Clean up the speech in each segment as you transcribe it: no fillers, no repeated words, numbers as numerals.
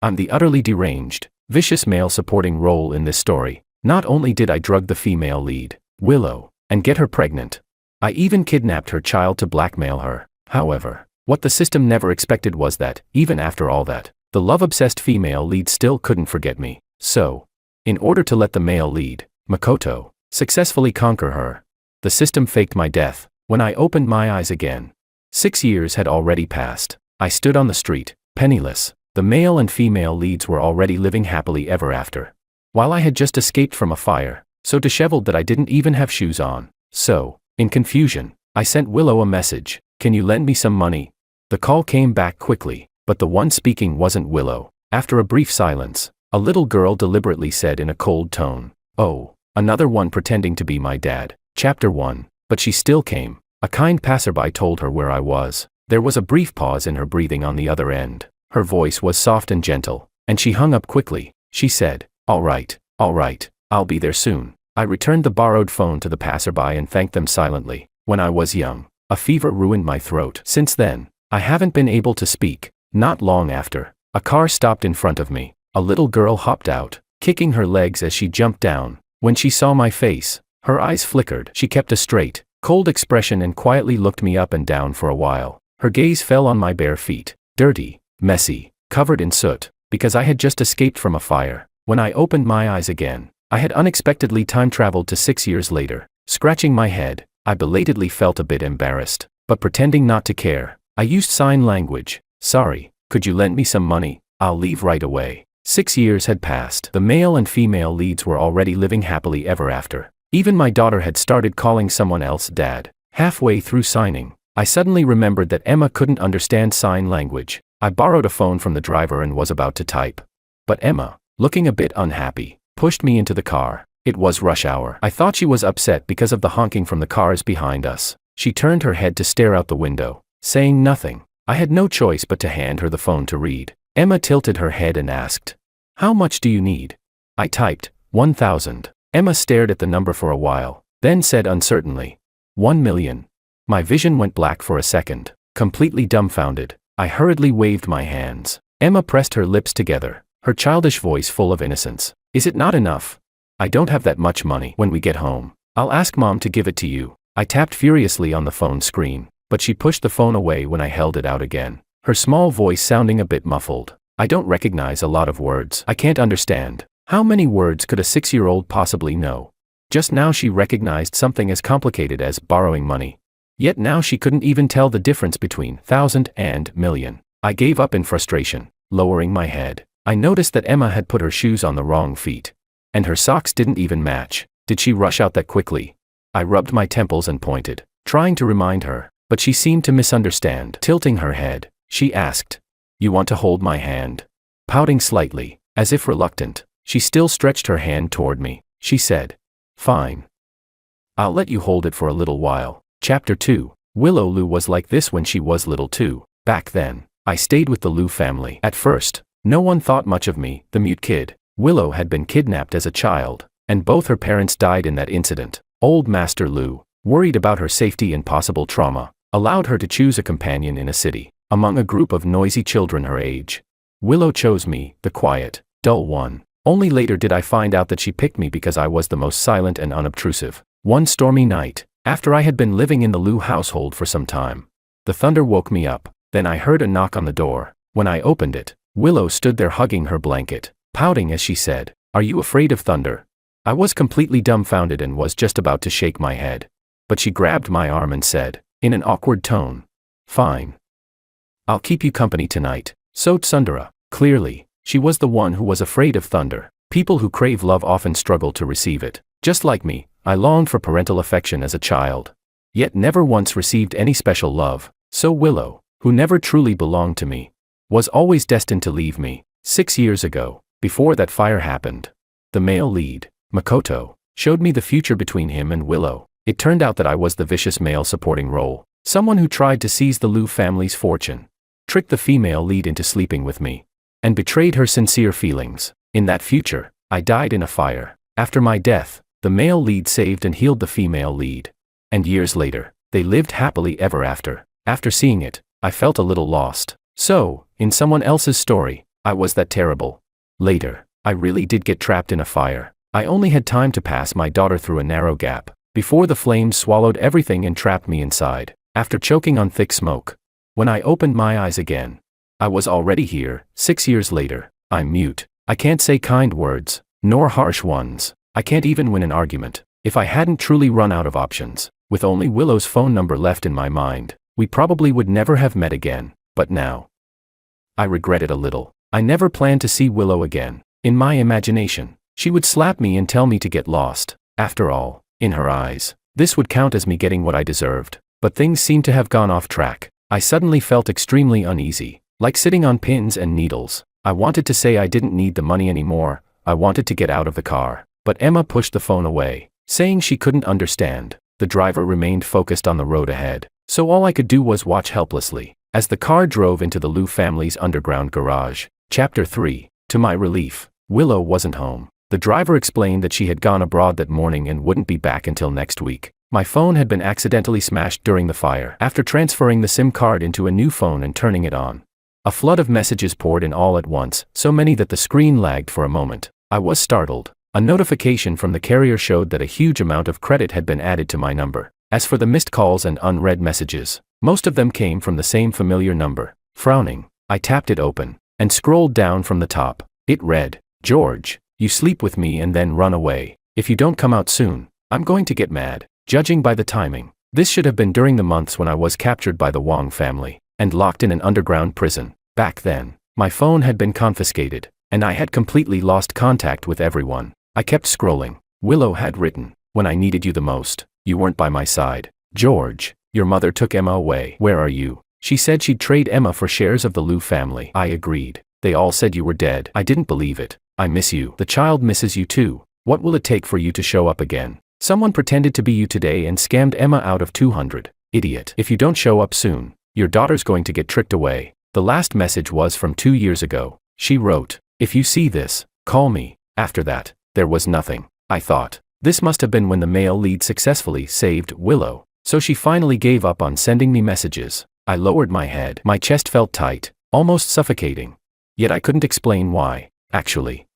I'm the utterly deranged, vicious male supporting role in this story. Not only did I drug the female lead, Willow, and get her pregnant, I even kidnapped her child to blackmail her. However, what the system never expected was that, even after all that, the love-obsessed female lead still couldn't forget me. So, in order to let the male lead, Makoto, successfully conquer her, the system faked my death. When I opened my eyes again, 6 years had already passed. I stood on the street, penniless. The male and female leads were already living happily ever after, while I had just escaped from a fire, so disheveled that I didn't even have shoes on. So, in confusion, I sent Willow a message. Can you lend me some money? The call came back quickly, but the one speaking wasn't Willow. After a brief silence, a little girl deliberately said in a cold tone, "Oh, another one pretending to be my dad." Chapter 1. But she still came. A kind passerby told her where I was. There was a brief pause in her breathing on the other end. Her voice was soft and gentle, and she hung up quickly. She said, all right, I'll be there soon." I returned the borrowed phone to the passerby and thanked them silently. When I was young, a fever ruined my throat. Since then, I haven't been able to speak. Not long after, a car stopped in front of me. A little girl hopped out, kicking her legs as she jumped down. When she saw my face, her eyes flickered. She kept a straight, cold expression and quietly looked me up and down for a while. Her gaze fell on my bare feet, dirty, messy, covered in soot, because I had just escaped from a fire. When I opened my eyes again, I had unexpectedly time-traveled to 6 years later. Scratching my head, I belatedly felt a bit embarrassed, but pretending not to care, I used sign language. "Sorry, could you lend me some money? I'll leave right away." 6 years had passed. The male and female leads were already living happily ever after. Even my daughter had started calling someone else dad. Halfway through signing, I suddenly remembered that Emma couldn't understand sign language. I borrowed a phone from the driver and was about to type. But Emma, looking a bit unhappy, pushed me into the car. It was rush hour. I thought she was upset because of the honking from the cars behind us. She turned her head to stare out the window, saying nothing. I had no choice but to hand her the phone to read. Emma tilted her head and asked, "How much do you need?" I typed, 1,000. Emma stared at the number for a while, then said uncertainly, 1 million. My vision went black for a second. Completely dumbfounded, I hurriedly waved my hands. Emma pressed her lips together, her childish voice full of innocence. "Is it not enough? I don't have that much money. When we get home, I'll ask Mom to give it to you." I tapped furiously on the phone screen, but she pushed the phone away when I held it out again, her small voice sounding a bit muffled. "I don't recognize a lot of words. I can't understand." How many words could a 6-year-old possibly know? Just now she recognized something as complicated as borrowing money. Yet now she couldn't even tell the difference between thousand and million. I gave up in frustration, lowering my head. I noticed that Emma had put her shoes on the wrong feet, and her socks didn't even match. Did she rush out that quickly? I rubbed my temples and pointed, trying to remind her, but she seemed to misunderstand. Tilting her head, she asked, "You want to hold my hand?" Pouting slightly, as if reluctant, she still stretched her hand toward me. She said, "Fine. I'll let you hold it for a little while." Chapter 2. Willow Lu was like this when she was little too. Back then, I stayed with the Lu family. At first, no one thought much of me, the mute kid. Willow had been kidnapped as a child, and both her parents died in that incident. Old Master Lu, worried about her safety and possible trauma, allowed her to choose a companion in a city, among a group of noisy children her age. Willow chose me, the quiet, dull one. Only later did I find out that she picked me because I was the most silent and unobtrusive. One stormy night, after I had been living in the Lu household for some time, the thunder woke me up. Then I heard a knock on the door. When I opened it, Willow stood there hugging her blanket, pouting as she said, "Are you afraid of thunder?" I was completely dumbfounded and was just about to shake my head. But she grabbed my arm and said, in an awkward tone, "Fine. I'll keep you company tonight." So Tsundere. Clearly, she was the one who was afraid of thunder. People who crave love often struggle to receive it. Just like me, I longed for parental affection as a child, yet never once received any special love. So Willow, who never truly belonged to me, was always destined to leave me. 6 years ago, before that fire happened, the male lead, Makoto, showed me the future between him and Willow. It turned out that I was the vicious male supporting role, someone who tried to seize the Lu family's fortune, tricked the female lead into sleeping with me, and betrayed her sincere feelings. In that future, I died in a fire. After my death, the male lead saved and healed the female lead. And years later, they lived happily ever after. After seeing it, I felt a little lost. So, in someone else's story, I was that terrible. Later, I really did get trapped in a fire. I only had time to pass my daughter through a narrow gap before the flames swallowed everything and trapped me inside, after choking on thick smoke. When I opened my eyes again, I was already here. 6 years later. I'm mute. I can't say kind words, nor harsh ones. I can't even win an argument. If I hadn't truly run out of options, with only Willow's phone number left in my mind, we probably would never have met again. But now, I regret it a little. I never planned to see Willow again. In my imagination, she would slap me and tell me to get lost. After all, in her eyes, this would count as me getting what I deserved. But things seemed to have gone off track. I suddenly felt extremely uneasy, like sitting on pins and needles. I wanted to say I didn't need the money anymore. I wanted to get out of the car. But Emma pushed the phone away, saying she couldn't understand. The driver remained focused on the road ahead, so all I could do was watch helplessly as the car drove into the Liu family's underground garage. Chapter 3. To my relief, Willow wasn't home. The driver explained that she had gone abroad that morning and wouldn't be back until next week. My phone had been accidentally smashed during the fire after transferring the SIM card into a new phone and turning it on. A flood of messages poured in all at once, so many that the screen lagged for a moment. I was startled. A notification from the carrier showed that a huge amount of credit had been added to my number. As for the missed calls and unread messages, most of them came from the same familiar number. Frowning, I tapped it open and scrolled down from the top. It read, "George, you sleep with me and then run away. If you don't come out soon, I'm going to get mad." Judging by the timing, this should have been during the months when I was captured by the Wong family and locked in an underground prison. Back then, my phone had been confiscated, and I had completely lost contact with everyone. I kept scrolling. Willow had written, "When I needed you the most, you weren't by my side. George, your mother took Emma away. Where are you? She said she'd trade Emma for shares of the Liu family." I agreed. "They all said you were dead." I didn't believe it. "I miss you. The child misses you too. What will it take for you to show up again? Someone pretended to be you today and scammed Emma out of 200. Idiot. If you don't show up soon, your daughter's going to get tricked away." The last message was from 2 years ago. She wrote, "If you see this, call me." After that, there was nothing. I thought, this must have been when the male lead successfully saved Willow, so she finally gave up on sending me messages. I lowered my head. My chest felt tight, almost suffocating. Yet I couldn't explain why. Actually,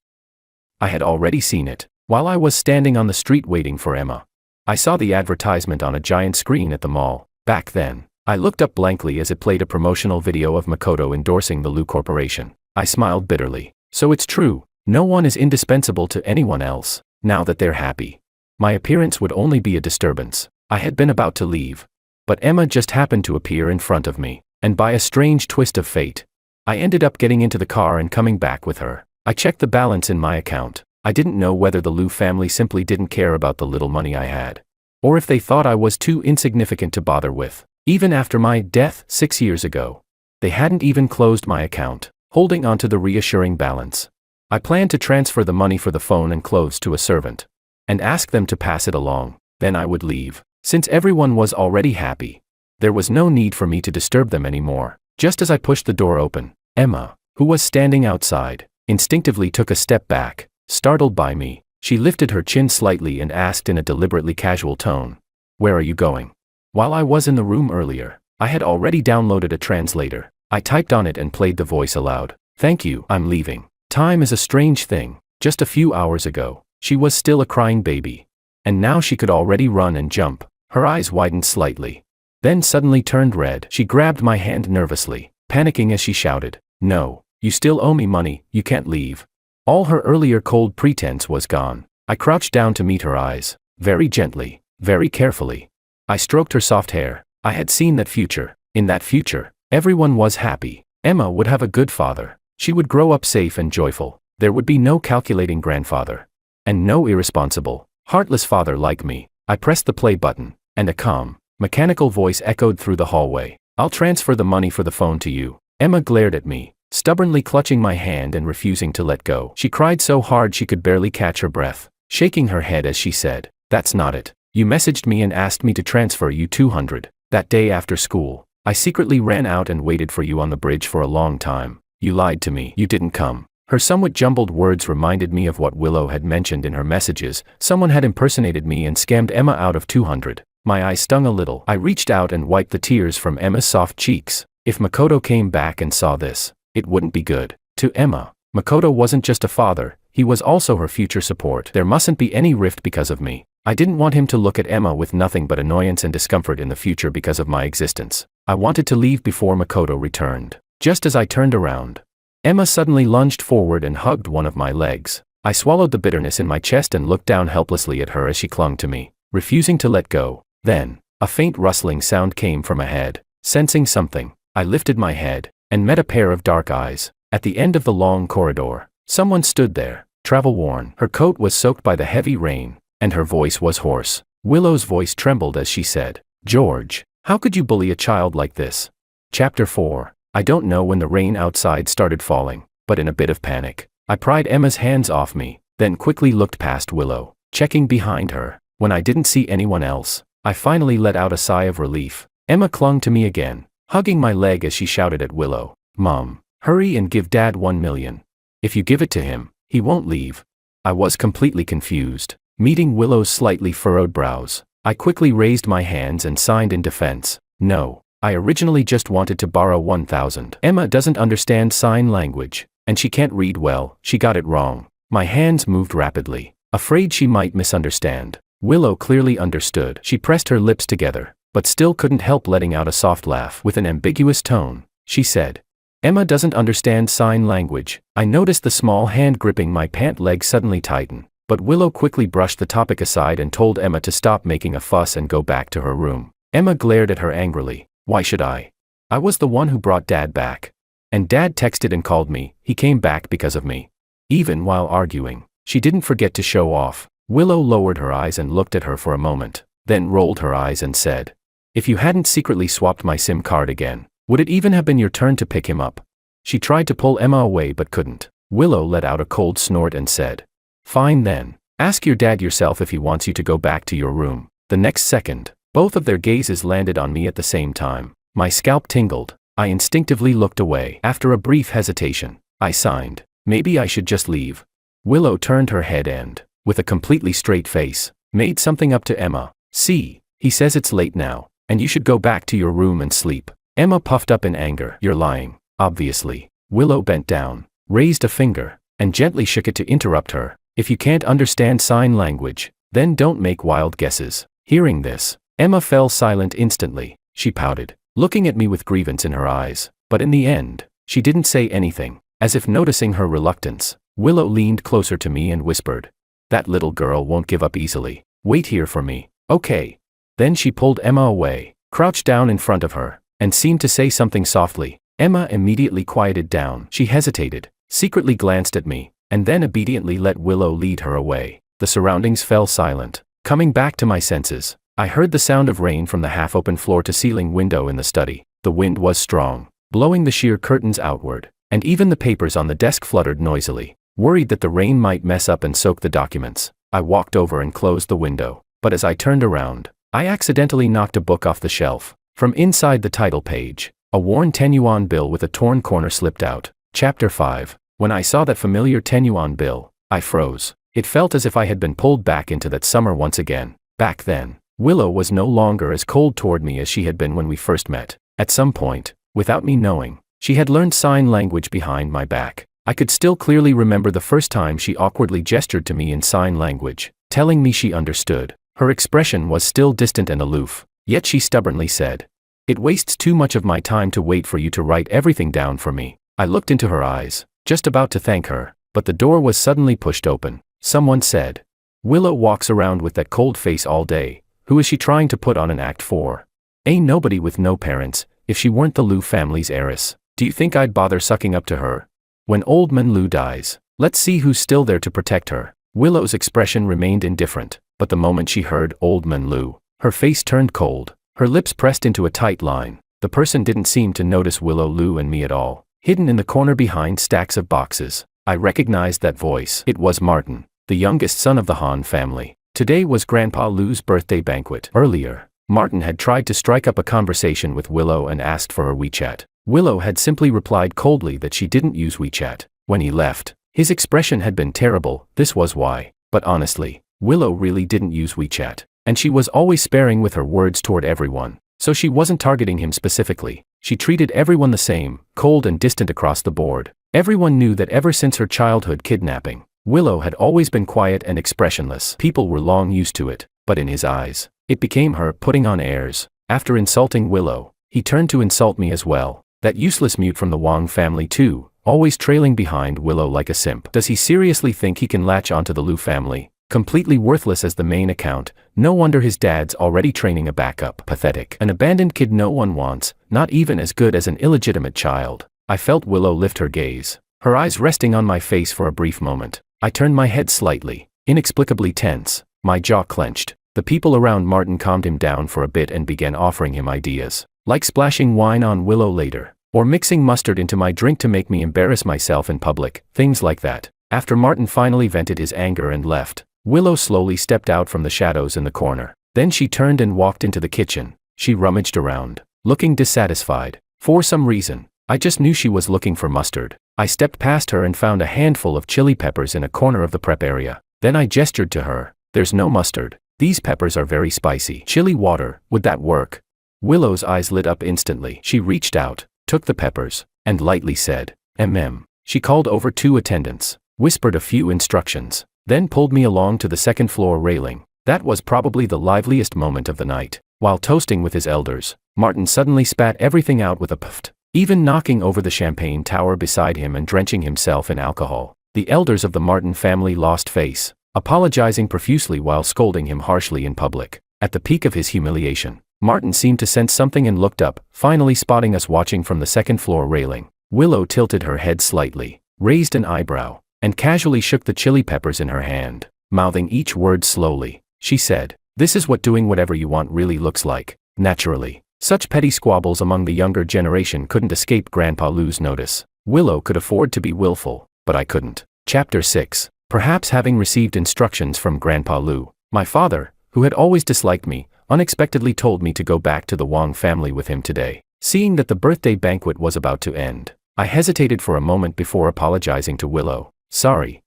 I had already seen it. While I was standing on the street waiting for Emma, I saw the advertisement on a giant screen at the mall. Back then, I looked up blankly as it played a promotional video of Makoto endorsing the Liu Corporation. I smiled bitterly. So it's true. No one is indispensable to anyone else. Now that they're happy, my appearance would only be a disturbance. I had been about to leave, but Emma just happened to appear in front of me, and by a strange twist of fate, I ended up getting into the car and coming back with her. I checked the balance in my account. I didn't know whether the Liu family simply didn't care about the little money I had, or if they thought I was too insignificant to bother with. Even after my death 6 years ago, they hadn't even closed my account, holding onto the reassuring balance. I planned to transfer the money for the phone and clothes to a servant, and ask them to pass it along. Then I would leave. Since everyone was already happy, there was no need for me to disturb them anymore. Just as I pushed the door open, Emma, who was standing outside, instinctively took a step back. Startled by me, she lifted her chin slightly and asked in a deliberately casual tone, "Where are you going?" While I was in the room earlier, I had already downloaded a translator. I typed on it and played the voice aloud. "Thank you, I'm leaving." Time is a strange thing. Just a few hours ago, she was still a crying baby. And now she could already run and jump. Her eyes widened slightly, then suddenly turned red. She grabbed my hand nervously, panicking as she shouted, "No, you still owe me money, you can't leave." All her earlier cold pretense was gone. I crouched down to meet her eyes, very gently, very carefully. I stroked her soft hair. I had seen that future. In that future, everyone was happy. Emma would have a good father. She would grow up safe and joyful. There would be no calculating grandfather, and no irresponsible, heartless father like me. I pressed the play button, and a calm, mechanical voice echoed through the hallway. "I'll transfer the money for the phone to you." Emma glared at me, stubbornly clutching my hand and refusing to let go. She cried so hard she could barely catch her breath, shaking her head as she said, "That's not it. You messaged me and asked me to transfer you 200. That day after school, I secretly ran out and waited for you on the bridge for a long time. You lied to me. You didn't come." Her somewhat jumbled words reminded me of what Willow had mentioned in her messages. Someone had impersonated me and scammed Emma out of 200. My eyes stung a little. I reached out and wiped the tears from Emma's soft cheeks. If Makoto came back and saw this, it wouldn't be good. To Emma, Makoto wasn't just a father, he was also her future support. There mustn't be any rift because of me. I didn't want him to look at Emma with nothing but annoyance and discomfort in the future because of my existence. I wanted to leave before Makoto returned. Just as I turned around, Emma suddenly lunged forward and hugged one of my legs. I swallowed the bitterness in my chest and looked down helplessly at her as she clung to me, refusing to let go. Then, a faint rustling sound came from ahead. Sensing something, I lifted my head and met a pair of dark eyes. At the end of the long corridor, someone stood there, travel-worn. Her coat was soaked by the heavy rain, and her voice was hoarse. Willow's voice trembled as she said, "George, how could you bully a child like this?" Chapter 4. I don't know when the rain outside started falling, but in a bit of panic, I pried Emma's hands off me, then quickly looked past Willow, checking behind her. When I didn't see anyone else, I finally let out a sigh of relief. Emma clung to me again, hugging my leg as she shouted at Willow, "Mom, hurry and give Dad 1 million. If you give it to him, he won't leave." I was completely confused. Meeting Willow's slightly furrowed brows, I quickly raised my hands and signed in defense. "No, I originally just wanted to borrow 1,000. Emma doesn't understand sign language, and she can't read well. She got it wrong." My hands moved rapidly, afraid she might misunderstand. Willow clearly understood. She pressed her lips together, but still couldn't help letting out a soft laugh. With an ambiguous tone, she said, "Emma doesn't understand sign language." I noticed the small hand gripping my pant leg suddenly tighten, but Willow quickly brushed the topic aside and told Emma to stop making a fuss and go back to her room. Emma glared at her angrily. "Why should I? I was the one who brought Dad back. And Dad texted and called me. He came back because of me." Even while arguing, she didn't forget to show off. Willow lowered her eyes and looked at her for a moment, then rolled her eyes and said, "If you hadn't secretly swapped my SIM card again, would it even have been your turn to pick him up?" She tried to pull Emma away but couldn't. Willow let out a cold snort and said, "Fine then. Ask your dad yourself if he wants you to go back to your room." The next second, both of their gazes landed on me at the same time. My scalp tingled. I instinctively looked away. After a brief hesitation, I signed, "Maybe I should just leave." Willow turned her head and, with a completely straight face, made something up to Emma. "See, he says it's late now, and you should go back to your room and sleep." Emma puffed up in anger. "You're lying, obviously." Willow bent down, raised a finger, and gently shook it to interrupt her. "If you can't understand sign language, then don't make wild guesses." Hearing this, Emma fell silent instantly. She pouted, looking at me with grievance in her eyes, but in the end, she didn't say anything. As if noticing her reluctance, Willow leaned closer to me and whispered, "That little girl won't give up easily. Wait here for me, okay?" Then she pulled Emma away, crouched down in front of her, and seemed to say something softly. Emma immediately quieted down. She hesitated, secretly glanced at me, and then obediently let Willow lead her away. The surroundings fell silent. Coming back to my senses, I heard the sound of rain from the half-open floor-to-ceiling window in the study. The wind was strong, blowing the sheer curtains outward, and even the papers on the desk fluttered noisily. Worried that the rain might mess up and soak the documents, I walked over and closed the window. But as I turned around, I accidentally knocked a book off the shelf. From inside the title page, a worn 10-yuan bill with a torn corner slipped out. Chapter 5. When I saw that familiar 10-yuan bill, I froze. It felt as if I had been pulled back into that summer once again. Back then, Willow was no longer as cold toward me as she had been when we first met. At some point, without me knowing, she had learned sign language behind my back. I could still clearly remember the first time she awkwardly gestured to me in sign language, telling me she understood. Her expression was still distant and aloof, yet she stubbornly said, "It wastes too much of my time to wait for you to write everything down for me." I looked into her eyes, just about to thank her, but the door was suddenly pushed open. Someone said, "Willow walks around with that cold face all day. Who is she trying to put on an act for? Ain't nobody with no parents, if she weren't the Liu family's heiress. Do you think I'd bother sucking up to her? When old man Liu dies, let's see who's still there to protect her." Willow's expression remained indifferent, but the moment she heard old man Liu, her face turned cold, her lips pressed into a tight line. The person didn't seem to notice Willow, Liu and me at all. Hidden in the corner behind stacks of boxes, I recognized that voice. It was Martin, the youngest son of the Han family. Today was Grandpa Liu's birthday banquet. Earlier, Martin had tried to strike up a conversation with Willow and asked for her WeChat. Willow had simply replied coldly that she didn't use WeChat. When he left, his expression had been terrible. This was why. But honestly, Willow really didn't use WeChat, and she was always sparing with her words toward everyone. So she wasn't targeting him specifically. She treated everyone the same, cold and distant across the board. Everyone knew that ever since her childhood kidnapping, Willow had always been quiet and expressionless. People were long used to it, but in his eyes, it became her putting on airs. After insulting Willow, he turned to insult me as well. That useless mute from the Wong family too, always trailing behind Willow like a simp. Does he seriously think he can latch onto the Liu family? Completely worthless as the main account, no wonder his dad's already training a backup. Pathetic. An abandoned kid no one wants, not even as good as an illegitimate child. I felt Willow lift her gaze, her eyes resting on my face for a brief moment. I turned my head slightly, inexplicably tense, my jaw clenched. The people around Martin calmed him down for a bit and began offering him ideas, like splashing wine on Willow later, or mixing mustard into my drink to make me embarrass myself in public, things like that. After Martin finally vented his anger and left, Willow slowly stepped out from the shadows in the corner. Then she turned and walked into the kitchen. She rummaged around, looking dissatisfied. For some reason, I just knew she was looking for mustard. I stepped past her and found a handful of chili peppers in a corner of the prep area. Then I gestured to her. There's no mustard. These peppers are very spicy. Chili water, would that work? Willow's eyes lit up instantly. She reached out, took the peppers, and lightly said, "Mm." She called over 2 attendants, whispered a few instructions, then pulled me along to the second floor railing. That was probably the liveliest moment of the night. While toasting with his elders, Martin suddenly spat everything out with a puff, even knocking over the champagne tower beside him and drenching himself in alcohol. The elders of the Martin family lost face, apologizing profusely while scolding him harshly in public. At the peak of his humiliation, Martin seemed to sense something and looked up, finally spotting us watching from the second floor railing. Willow tilted her head slightly, raised an eyebrow, and casually shook the chili peppers in her hand, mouthing each word slowly. She said, "This is what doing whatever you want really looks like." Naturally, such petty squabbles among the younger generation couldn't escape Grandpa Lu's notice. Willow could afford to be willful, but I couldn't. Chapter 6. Perhaps having received instructions from Grandpa Lu, my father, who had always disliked me, unexpectedly told me to go back to the Wong family with him today. Seeing that the birthday banquet was about to end, I hesitated for a moment before apologizing to Willow. "Sorry.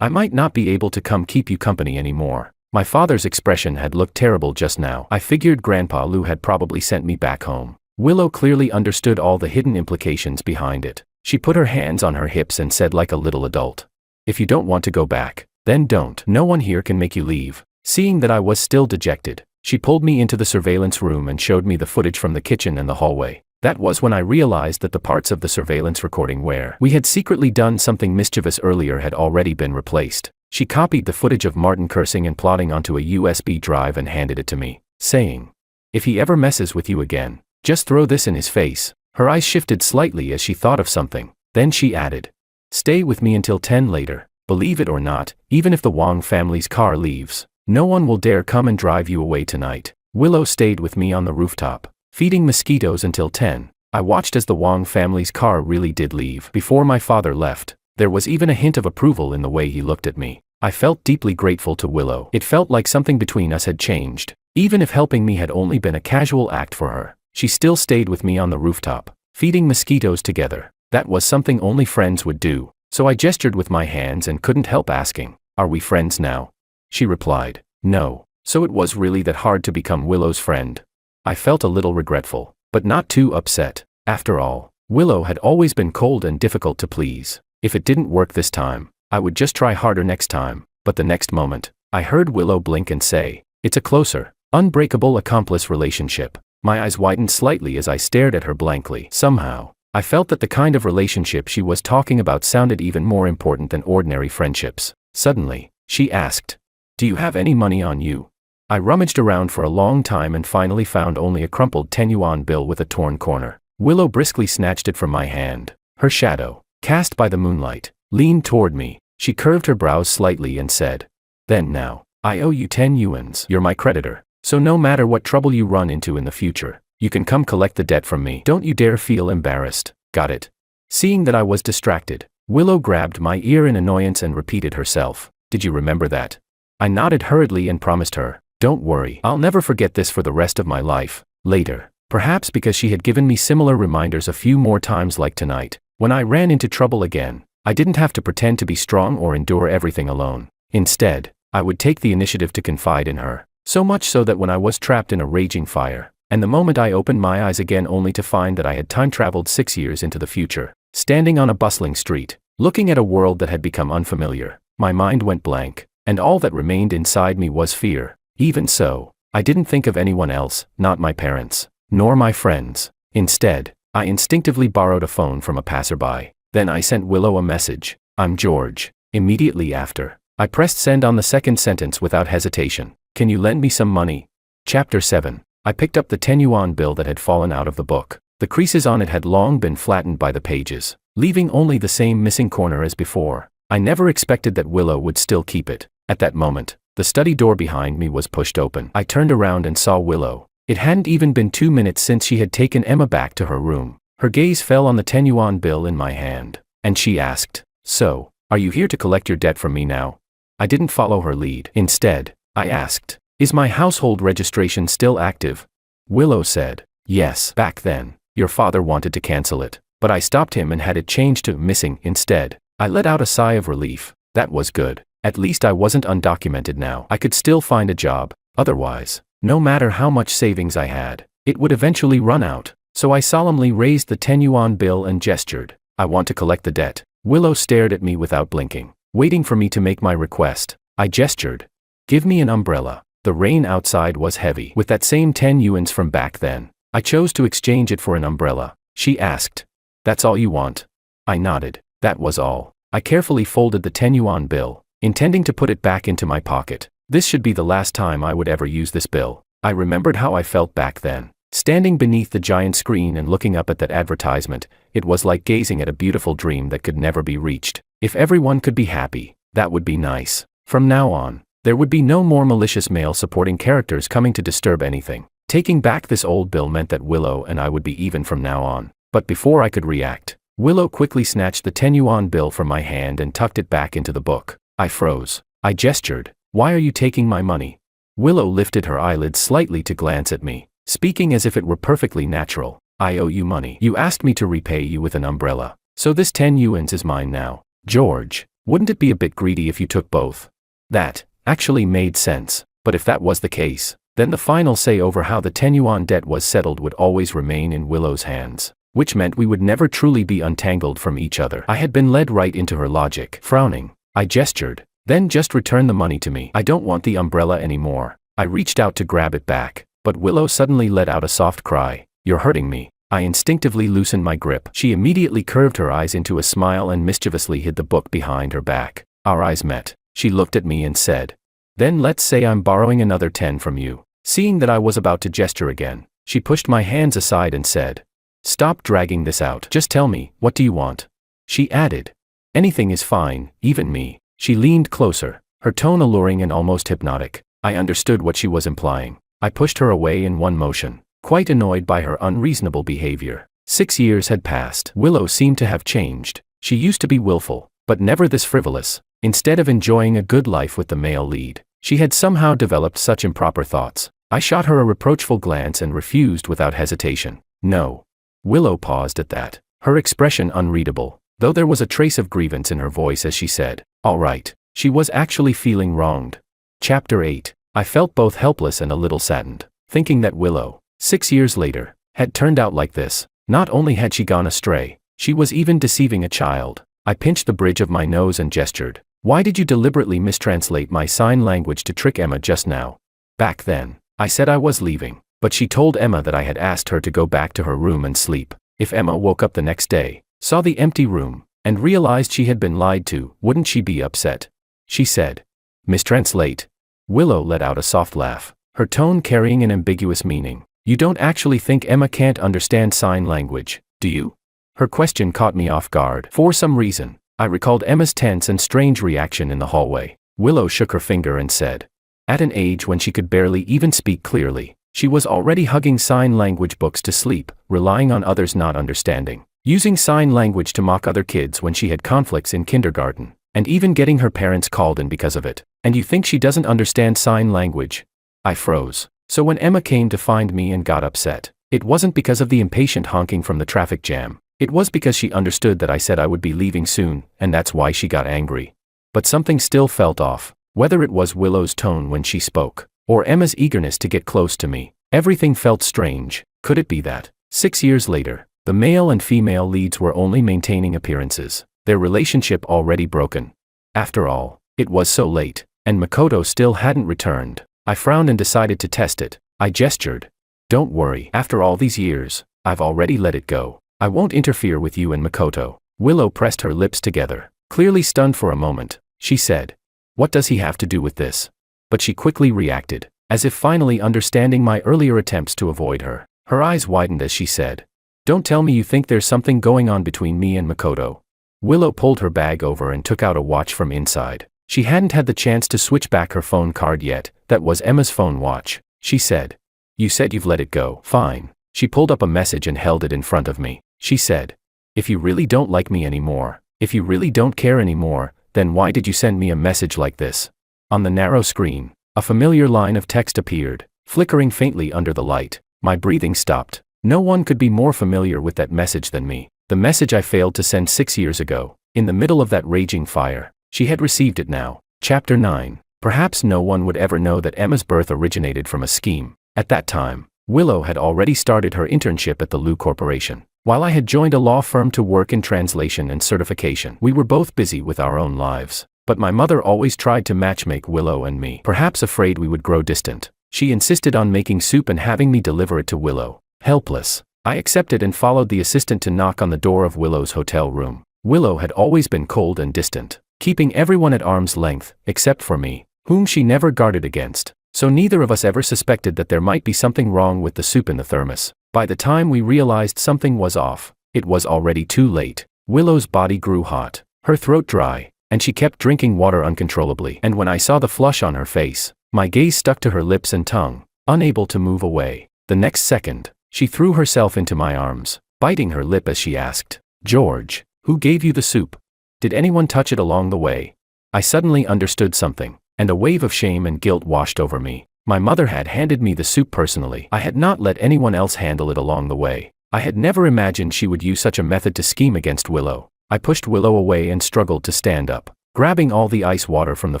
I might not be able to come keep you company anymore." My father's expression had looked terrible just now. I figured Grandpa Lu had probably sent me back home. Willow clearly understood all the hidden implications behind it. She put her hands on her hips and said like a little adult, "If you don't want to go back, then don't. No one here can make you leave." Seeing that I was still dejected, she pulled me into the surveillance room and showed me the footage from the kitchen and the hallway. That was when I realized that the parts of the surveillance recording where we had secretly done something mischievous earlier had already been replaced. She copied the footage of Martin cursing and plotting onto a USB drive and handed it to me, saying, "If he ever messes with you again, just throw this in his face." Her eyes shifted slightly as she thought of something. Then she added, "Stay with me until 10 later. Believe it or not, even if the Wong family's car leaves, no one will dare come and drive you away tonight." Willow stayed with me on the rooftop, feeding mosquitoes until 10. I watched as the Wong family's car really did leave. Before my father left, there was even a hint of approval in the way he looked at me. I felt deeply grateful to Willow. It felt like something between us had changed. Even if helping me had only been a casual act for her, she still stayed with me on the rooftop, feeding mosquitoes together. That was something only friends would do. So I gestured with my hands and couldn't help asking, "Are we friends now?" She replied, "No." So it was really that hard to become Willow's friend. I felt a little regretful, but not too upset. After all, Willow had always been cold and difficult to please. If it didn't work this time, I would just try harder next time. But the next moment, I heard Willow blink and say, "It's a closer, unbreakable accomplice relationship." My eyes widened slightly as I stared at her blankly. Somehow, I felt that the kind of relationship she was talking about sounded even more important than ordinary friendships. Suddenly, she asked, "Do you have any money on you?" I rummaged around for a long time and finally found only a crumpled 10 yuan bill with a torn corner. Willow briskly snatched it from my hand. Her shadow, cast by the moonlight, leaned toward me. She curved her brows slightly and said, "Then now, I owe you 10 yuans. You're my creditor. So no matter what trouble you run into in the future, you can come collect the debt from me. Don't you dare feel embarrassed. Got it?" Seeing that I was distracted, Willow grabbed my ear in annoyance and repeated herself, "Did you remember that?" I nodded hurriedly and promised her, "Don't worry, I'll never forget this for the rest of my life." Later, perhaps because she had given me similar reminders a few more times like tonight, when I ran into trouble again, I didn't have to pretend to be strong or endure everything alone. Instead, I would take the initiative to confide in her. So much so that when I was trapped in a raging fire, and the moment I opened my eyes again only to find that I had time-traveled 6 years into the future, Standing on a bustling street, looking at a world that had become unfamiliar, my mind went blank, and all that remained inside me was fear. Even so, I didn't think of anyone else, not my parents, nor my friends. Instead, I instinctively borrowed a phone from a passerby. Then I sent Willow a message. "I'm George." Immediately after, I pressed send on the second sentence without hesitation. "Can you lend me some money?" Chapter 7. I picked up the 10 yuan bill that had fallen out of the book. The creases on it had long been flattened by the pages, leaving only the same missing corner as before. I never expected that Willow would still keep it. At that moment, the study door behind me was pushed open. I turned around and saw Willow. It hadn't even been 2 minutes since she had taken Emma back to her room. Her gaze fell on the 10 yuan bill in my hand, and she asked, "So, are you here to collect your debt from me now?" I didn't follow her lead. Instead, I asked, "Is my household registration still active?" Willow said, "Yes." "Back then, your father wanted to cancel it, but I stopped him and had it changed to missing instead." I let out a sigh of relief. That was good. At least I wasn't undocumented now. I could still find a job. Otherwise, no matter how much savings I had, it would eventually run out. So I solemnly raised the 10 yuan bill and gestured, "I want to collect the debt." Willow stared at me without blinking, waiting for me to make my request. I gestured, "Give me an umbrella." The rain outside was heavy. With that same 10 yuans from back then, I chose to exchange it for an umbrella. She asked, "That's all you want?" I nodded. That was all. I carefully folded the 10 yuan bill, intending to put it back into my pocket. This should be the last time I would ever use this bill. I remembered how I felt back then. Standing beneath the giant screen and looking up at that advertisement, it was like gazing at a beautiful dream that could never be reached. If everyone could be happy, that would be nice. From now on, there would be no more malicious male supporting characters coming to disturb anything. Taking back this old bill meant that Willow and I would be even from now on. But before I could react, Willow quickly snatched the 10 yuan bill from my hand and tucked it back into the book. I froze. I gestured, "Why are you taking my money?" Willow lifted her eyelids slightly to glance at me, speaking as if it were perfectly natural. "I owe you money. You asked me to repay you with an umbrella. So this 10 yuans is mine now." "George, wouldn't it be a bit greedy if you took both?" That actually made sense. But if that was the case, then the final say over how the 10 yuan debt was settled would always remain in Willow's hands, which meant we would never truly be untangled from each other. I had been led right into her logic. Frowning, I gestured, "Then just return the money to me. I don't want the umbrella anymore." I reached out to grab it back, but Willow suddenly let out a soft cry. "You're hurting me." I instinctively loosened my grip. She immediately curved her eyes into a smile and mischievously hid the book behind her back. Our eyes met. She looked at me and said, "Then let's say I'm borrowing another 10 from you." Seeing that I was about to gesture again, she pushed my hands aside and said, "Stop dragging this out. Just tell me, what do you want?" She added, "Anything is fine, even me." She leaned closer, her tone alluring and almost hypnotic. I understood what she was implying. I pushed her away in one motion, quite annoyed by her unreasonable behavior. 6 years had passed. Willow seemed to have changed. She used to be willful, but never this frivolous. Instead of enjoying a good life with the male lead, she had somehow developed such improper thoughts. I shot her a reproachful glance and refused without hesitation. "No." Willow paused at that, her expression unreadable, though there was a trace of grievance in her voice as she said, "All right." She was actually feeling wronged. Chapter 8. I felt both helpless and a little saddened, thinking that Willow, 6 years later, had turned out like this. Not only had she gone astray, she was even deceiving a child. I pinched the bridge of my nose and gestured. "Why did you deliberately mistranslate my sign language to trick Emma just now?" Back then, I said I was leaving, but she told Emma that I had asked her to go back to her room and sleep. If Emma woke up the next day, saw the empty room, and realized she had been lied to, wouldn't she be upset? She said, "Mistranslate?" Willow let out a soft laugh, her tone carrying an ambiguous meaning. "You don't actually think Emma can't understand sign language, do you?" Her question caught me off guard. For some reason, I recalled Emma's tense and strange reaction in the hallway. Willow shook her finger and said, "At an age when she could barely even speak clearly, she was already hugging sign language books to sleep, relying on others not understanding, using sign language to mock other kids when she had conflicts in kindergarten, and even getting her parents called in because of it. And you think she doesn't understand sign language?" I froze. So when Emma came to find me and got upset, it wasn't because of the impatient honking from the traffic jam. It was because she understood that I said I would be leaving soon, and that's why she got angry. But something still felt off, whether it was Willow's tone when she spoke, or Emma's eagerness to get close to me. Everything felt strange. Could it be that, 6 years later, the The male and female leads were only maintaining appearances, their relationship already broken. After all, it was so late, and Makoto still hadn't returned. I frowned and decided to test it. I gestured. Don't worry, after all these years, I've already let it go. I won't interfere with you and Makoto. Willow pressed her lips together. Clearly stunned for a moment, she said, "What does he have to do with this?" But she quickly reacted, as if finally understanding my earlier attempts to avoid her. Her eyes widened as she said, "Don't tell me you think there's something going on between me and Makoto." Willow pulled her bag over and took out a watch from inside. She hadn't had the chance to switch back her phone card yet. That was Emma's phone watch. She said, "You said you've let it go. Fine." She pulled up a message and held it in front of me. She said, "If you really don't like me anymore, if you really don't care anymore, then why did you send me a message like this?" On the narrow screen, a familiar line of text appeared, flickering faintly under the light. My breathing stopped. No one could be more familiar with that message than me. The message I failed to send 6 years ago, in the middle of that raging fire. She had received it now. Chapter 9. Perhaps no one would ever know that Emma's birth originated from a scheme. At that time, Willow had already started her internship at the Lu Corporation, while I had joined a law firm to work in translation and certification. We were both busy with our own lives, but my mother always tried to matchmake Willow and me, perhaps afraid we would grow distant. She insisted on making soup and having me deliver it to Willow. Helpless, I accepted and followed the assistant to knock on the door of Willow's hotel room. Willow had always been cold and distant, keeping everyone at arm's length, except for me, whom she never guarded against. So neither of us ever suspected that there might be something wrong with the soup in the thermos. By the time we realized something was off, it was already too late. Willow's body grew hot, her throat dry, and she kept drinking water uncontrollably. And when I saw the flush on her face, my gaze stuck to her lips and tongue, unable to move away. The next second, she threw herself into my arms, biting her lip as she asked, "George, who gave you the soup? Did anyone touch it along the way?" I suddenly understood something, and a wave of shame and guilt washed over me. My mother had handed me the soup personally. I had not let anyone else handle it along the way. I had never imagined she would use such a method to scheme against Willow. I pushed Willow away and struggled to stand up, grabbing all the ice water from the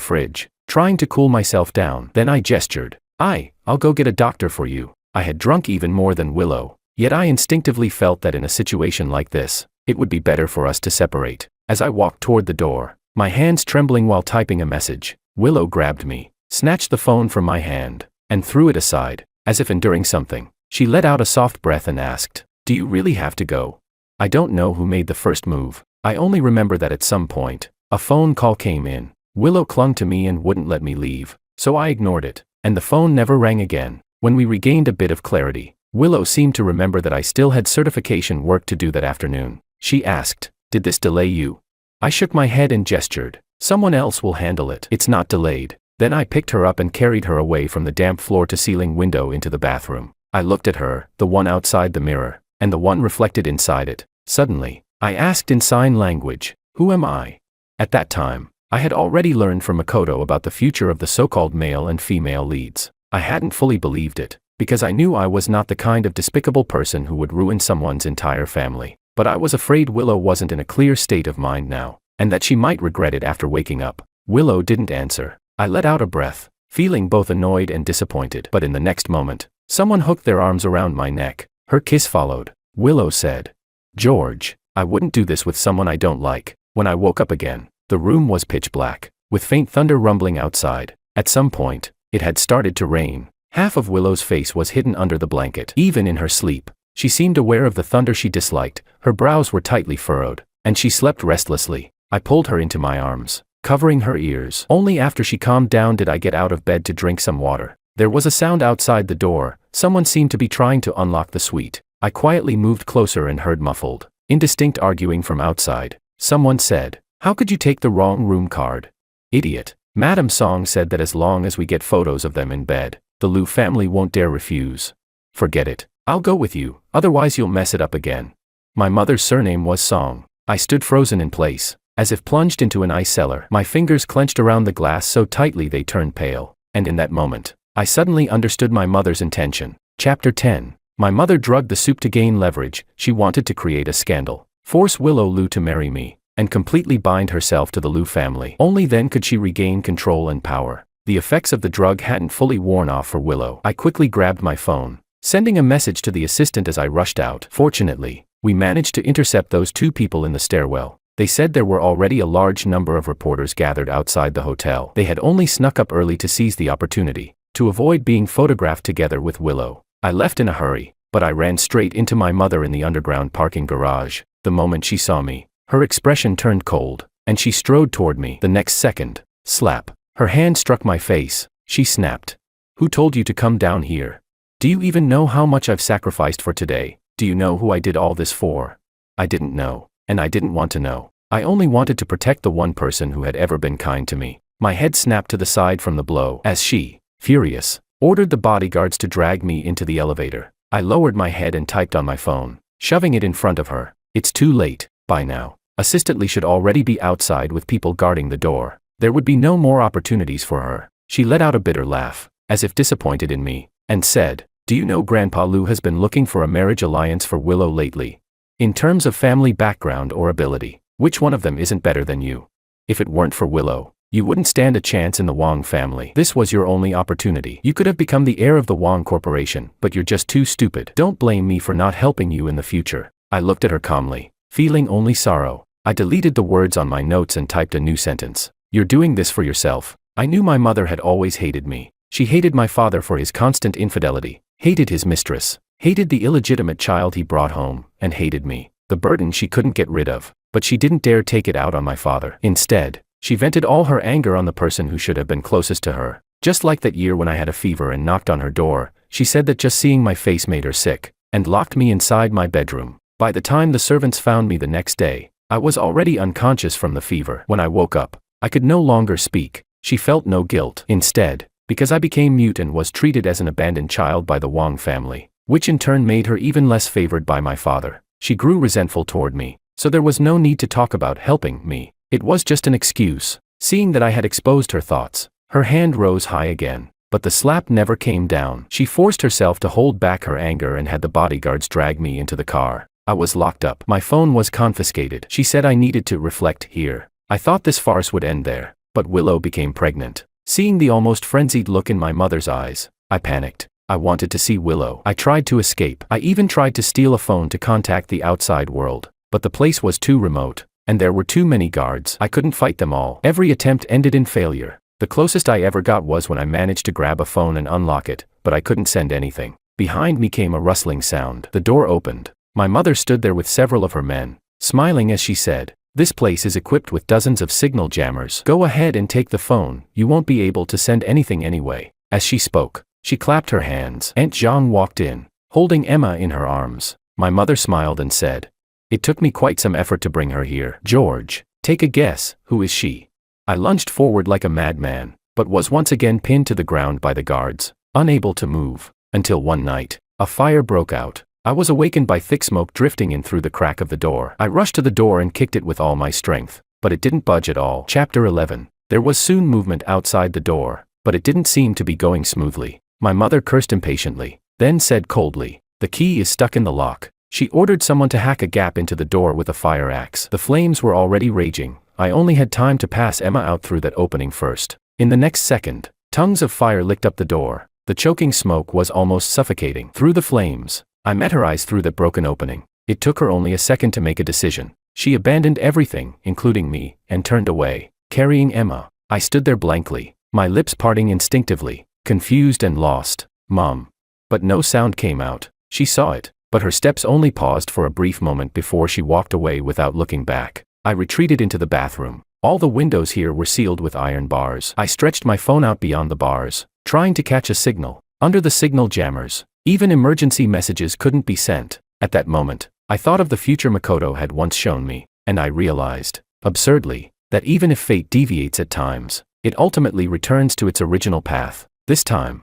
fridge, trying to cool myself down. Then I gestured. I'll go get a doctor for you." I had drunk even more than Willow, yet I instinctively felt that in a situation like this, it would be better for us to separate. As I walked toward the door, my hands trembling while typing a message, Willow grabbed me, snatched the phone from my hand, and threw it aside, as if enduring something. She let out a soft breath and asked, "Do you really have to go?" I don't know who made the first move. I only remember that at some point, a phone call came in. Willow clung to me and wouldn't let me leave, so I ignored it, and the phone never rang again. When we regained a bit of clarity, Willow seemed to remember that I still had certification work to do that afternoon. She asked, "Did this delay you?" I shook my head and gestured. "Someone else will handle it. It's not delayed." Then I picked her up and carried her away from the damp floor-to-ceiling window into the bathroom. I looked at her, the one outside the mirror, and the one reflected inside it. Suddenly, I asked in sign language, "Who am I?" At that time, I had already learned from Makoto about the future of the so-called male and female leads. I hadn't fully believed it, because I knew I was not the kind of despicable person who would ruin someone's entire family. But I was afraid Willow wasn't in a clear state of mind now, and that she might regret it after waking up. Willow didn't answer. I let out a breath, feeling both annoyed and disappointed. But in the next moment, someone hooked their arms around my neck. Her kiss followed. Willow said, "George, I wouldn't do this with someone I don't like." When I woke up again, the room was pitch black, with faint thunder rumbling outside. At some point, it had started to rain. Half of Willow's face was hidden under the blanket. Even in her sleep, she seemed aware of the thunder she disliked. Her brows were tightly furrowed, and she slept restlessly. I pulled her into my arms, covering her ears. Only after she calmed down did I get out of bed to drink some water. There was a sound outside the door. Someone seemed to be trying to unlock the suite. I quietly moved closer and heard muffled, indistinct arguing from outside. Someone said, "How could you take the wrong room card? Idiot." Madame Song said that as long as we get photos of them in bed, the Lu family won't dare refuse. "Forget it. I'll go with you, otherwise you'll mess it up again." My mother's surname was Song. I stood frozen in place, as if plunged into an ice cellar. My fingers clenched around the glass so tightly they turned pale, and in that moment, I suddenly understood my mother's intention. Chapter 10. My mother drugged the soup to gain leverage. She wanted to create a scandal, force Willow Lu to marry me, and completely bind herself to the Lu family. Only then could she regain control and power. The effects of the drug hadn't fully worn off for Willow. I quickly grabbed my phone, sending a message to the assistant as I rushed out. Fortunately, We managed to intercept those two people in the stairwell. They said there were already a large number of reporters gathered outside the hotel. They had only snuck up early to seize the opportunity, to avoid being photographed together with Willow. I left in a hurry, but I ran straight into my mother in the underground parking garage. The moment she saw me, her expression turned cold, and she strode toward me. The next second, slap. Her hand struck my face. She snapped. "Who told you to come down here? Do you even know how much I've sacrificed for today? Do you know who I did all this for?" I didn't know, and I didn't want to know. I only wanted to protect the one person who had ever been kind to me. My head snapped to the side from the blow as she, furious, ordered the bodyguards to drag me into the elevator. I lowered my head and typed on my phone, shoving it in front of her. "It's too late, by now. Assistant Lee should already be outside with people guarding the door. There would be no more opportunities for her." She let out a bitter laugh, as if disappointed in me, and said, "Do you know Grandpa Lou has been looking for a marriage alliance for Willow lately? In terms of family background or ability, which one of them isn't better than you? If it weren't for Willow, you wouldn't stand a chance in the Wong family. This was your only opportunity. You could have become the heir of the Wong Corporation, but you're just too stupid. Don't blame me for not helping you in the future." I looked at her calmly, feeling only sorrow. I deleted the words on my notes and typed a new sentence. "You're doing this for yourself." I knew my mother had always hated me. She hated my father for his constant infidelity, hated his mistress, hated the illegitimate child he brought home, and hated me, the burden she couldn't get rid of. But she didn't dare take it out on my father. Instead, she vented all her anger on the person who should have been closest to her. Just like that year when I had a fever and knocked on her door, she said that just seeing my face made her sick, and locked me inside my bedroom. By the time the servants found me the next day, I was already unconscious from the fever. When I woke up, I could no longer speak. She felt no guilt. Instead, because I became mute and was treated as an abandoned child by the Wong family, which in turn made her even less favored by my father, she grew resentful toward me. So there was no need to talk about helping me. It was just an excuse. Seeing that I had exposed her thoughts, her hand rose high again, but the slap never came down. She forced herself to hold back her anger and had the bodyguards drag me into the car. I was locked up. My phone was confiscated. She said I needed to reflect here. I thought this farce would end there, but Willow became pregnant. Seeing the almost frenzied look in my mother's eyes, I panicked. I wanted to see Willow. I tried to escape. I even tried to steal a phone to contact the outside world, but the place was too remote, and there were too many guards. I couldn't fight them all. Every attempt ended in failure. The closest I ever got was when I managed to grab a phone and unlock it, but I couldn't send anything. Behind me came a rustling sound. The door opened. My mother stood there with several of her men, smiling as she said, "This place is equipped with dozens of signal jammers. Go ahead and take the phone, you won't be able to send anything anyway." As she spoke, she clapped her hands. Aunt Zhang walked in, holding Emma in her arms. My mother smiled and said, "It took me quite some effort to bring her here. George, take a guess, who is she?" I lunged forward like a madman, but was once again pinned to the ground by the guards, unable to move, until one night, a fire broke out. I was awakened by thick smoke drifting in through the crack of the door. I rushed to the door and kicked it with all my strength, but it didn't budge at all. Chapter 11. There was soon movement outside the door, but it didn't seem to be going smoothly. My mother cursed impatiently, then said coldly, "The key is stuck in the lock." She ordered someone to hack a gap into the door with a fire axe. The flames were already raging. I only had time to pass Emma out through that opening first. In the next second, tongues of fire licked up the door. The choking smoke was almost suffocating. Through the flames, I met her eyes through that broken opening. It took her only a second to make a decision. She abandoned everything, including me, and turned away, carrying Emma. I stood there blankly, my lips parting instinctively, confused and lost. "Mom." But no sound came out. She saw it, but her steps only paused for a brief moment before she walked away without looking back. I retreated into the bathroom. All the windows here were sealed with iron bars. I stretched my phone out beyond the bars, trying to catch a signal. Under the signal jammers, even emergency messages couldn't be sent. At that moment, I thought of the future Makoto had once shown me, and I realized, absurdly, that even if fate deviates at times, it ultimately returns to its original path. This time,